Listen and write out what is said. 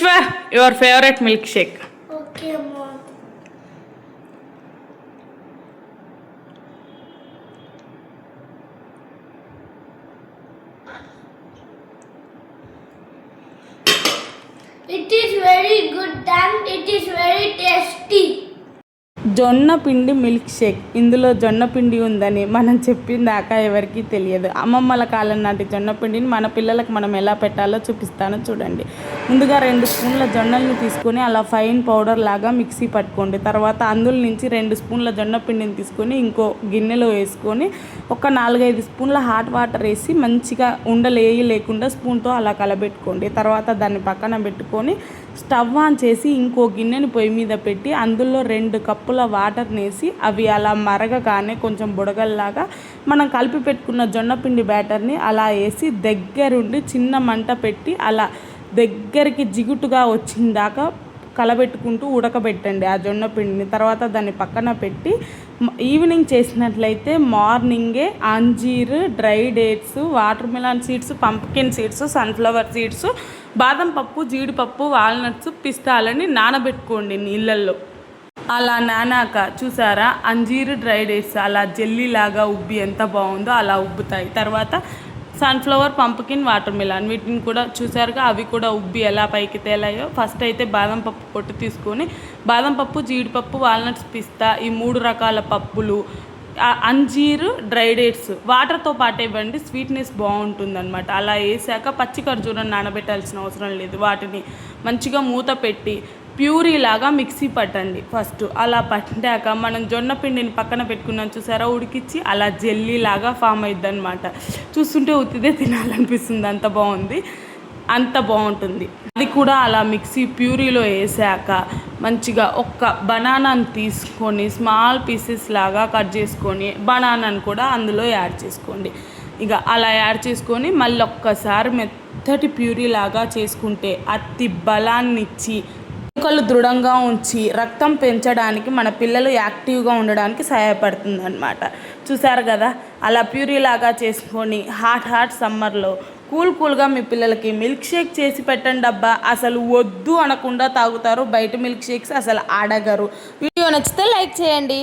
విశ్వ, your favourite milk shake. Okay, Mom. It is very good and it is very tasty. జొన్న పిండి milk shake. ఇందులో జొన్న పిండి ఉందని మనం చెప్పిందాక ఎవరికీ తెలియదు. అమ్మమ్మల కాలం నాటి జొన్న పిండిని మన పిల్లలకు మనం ఎలా పెట్టాలో చూపిస్తానో చూడండి. ముందుగా 2 స్పూన్ల జొన్నల్ని తీసుకొని అలా ఫైన్ పౌడర్ లాగా మిక్సీ పట్టుకోండి. తర్వాత అందులో నుంచి 2 స్పూన్ల జొన్న పిండిని తీసుకొని ఇంకో గిన్నెలో వేసుకొని ఒక 4-5 స్పూన్ల హాట్ వాటర్ వేసి మంచిగా ఉండలేయి లేకుండా స్పూన్తో అలా కలబెట్టుకోండి. తర్వాత దాన్ని పక్కన పెట్టుకొని స్టవ్ ఆన్ చేసి ఇంకో గిన్నెని పొయ్యి మీద పెట్టి అందులో 2 కప్పుల వాటర్ని వేసి అవి అలా మరగగానే కొంచెం బుడగల్లాగా మనం కలిపి పెట్టుకున్న జొన్నపిండి బ్యాటర్ని అలా వేసి దగ్గరుండి చిన్న మంట పెట్టి అలా దగ్గరికి జిగుటుగా వచ్చిందాకా కలబెట్టుకుంటూ ఉడకబెట్టండి ఆ జొన్న పిండిని. తర్వాత దాన్ని పక్కన పెట్టి ఈవినింగ్ చేసినట్లయితే మార్నింగే అంజీర్, dry dates, watermelon seeds, pumpkin seeds, sunflower seeds, బాదం పప్పు, జీడిపప్పు, వాల్నట్స్, పిస్తాలని నానబెట్టుకోండి నీళ్ళల్లో. అలా నానాక చూసారా అంజీరు, డ్రై డేట్స్ అలా జెల్లీలాగా ఉబ్బి ఎంత బాగుందో అలా ఉబ్బుతాయి. తర్వాత సన్ఫ్లవర్, పంప్కిన్, వాటర్ మిలాన్ వీటిని కూడా చూసారుగా అవి కూడా ఉబ్బి ఎలా పైకి తేలాయో. ఫస్ట్ అయితే బాదం పప్పు పొట్టు తీసుకొని బాదం పప్పు, జీడిపప్పు, వాల్నట్స్, పిస్తా ఈ 3 రకాల పప్పులు, అంజీరు, డ్రై డేట్స్ వాటర్తో పాటు ఇవ్వండి, స్వీట్నెస్ బాగుంటుందన్నమాట. అలా వేసాక పచ్చి ఖర్జూరం నానబెట్టాల్సిన అవసరం లేదు. వాటిని మంచిగా మూత పెట్టి ప్యూరీ లాగా మిక్సీ పట్టండి ఫస్ట్. అలా పట్టాక మనం జొన్న పిండిని పక్కన పెట్టుకున్నాం చూసారా ఉడికిచ్చి అలా జెల్లీ లాగా ఫామ్ అవుతుంది అనమాట. చూస్తుంటే ఉత్తిదే తినాలనిపిస్తుంది, అంత బాగుంటుంది. అది కూడా అలా మిక్సీ ప్యూరీలో వేసాక మంచిగా ఒక్క బనానాని తీసుకొని స్మాల్ పీసెస్ లాగా కట్ చేసుకొని బనానాని కూడా అందులో యాడ్ చేసుకోండి. ఇక అలా యాడ్ చేసుకొని మళ్ళీ ఒక్కసారి మెత్తటి ప్యూరీ లాగా చేసుకుంటే అతి బలాన్ని ఇచ్చి ఎముకలు దృఢంగా ఉంచి రక్తం పెంచడానికి మన పిల్లలు యాక్టివ్గా ఉండడానికి సహాయపడుతుంది అనమాట. చూసారు కదా అలా ప్యూరీ లాగా చేసుకొని హాట్ సమ్మర్లో కూల్గా మీ పిల్లలకి మిల్క్ షేక్ చేసి పెట్టండి అబ్బా. అసలు వద్దు అనకుండా తాగుతారు. బయట మిల్క్ షేక్స్ అసలు అడగరు. వీడియో నచ్చితే లైక్ చేయండి.